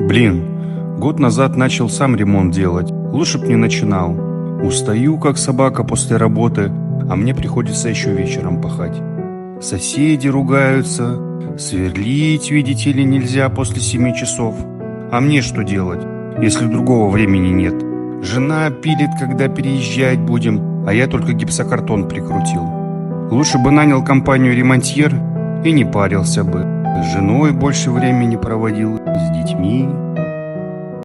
Блин, год назад начал сам ремонт делать. Лучше б не начинал. Устаю, как собака после работы, а мне приходится еще вечером пахать. Соседи ругаются. Сверлить, видите ли, нельзя после 7 часов. А мне что делать, если другого времени нет? Жена пилит, когда переезжать будем, а я только гипсокартон прикрутил. Лучше бы нанял компанию-ремонтьер и не парился бы. С женой больше времени проводил, с детьми.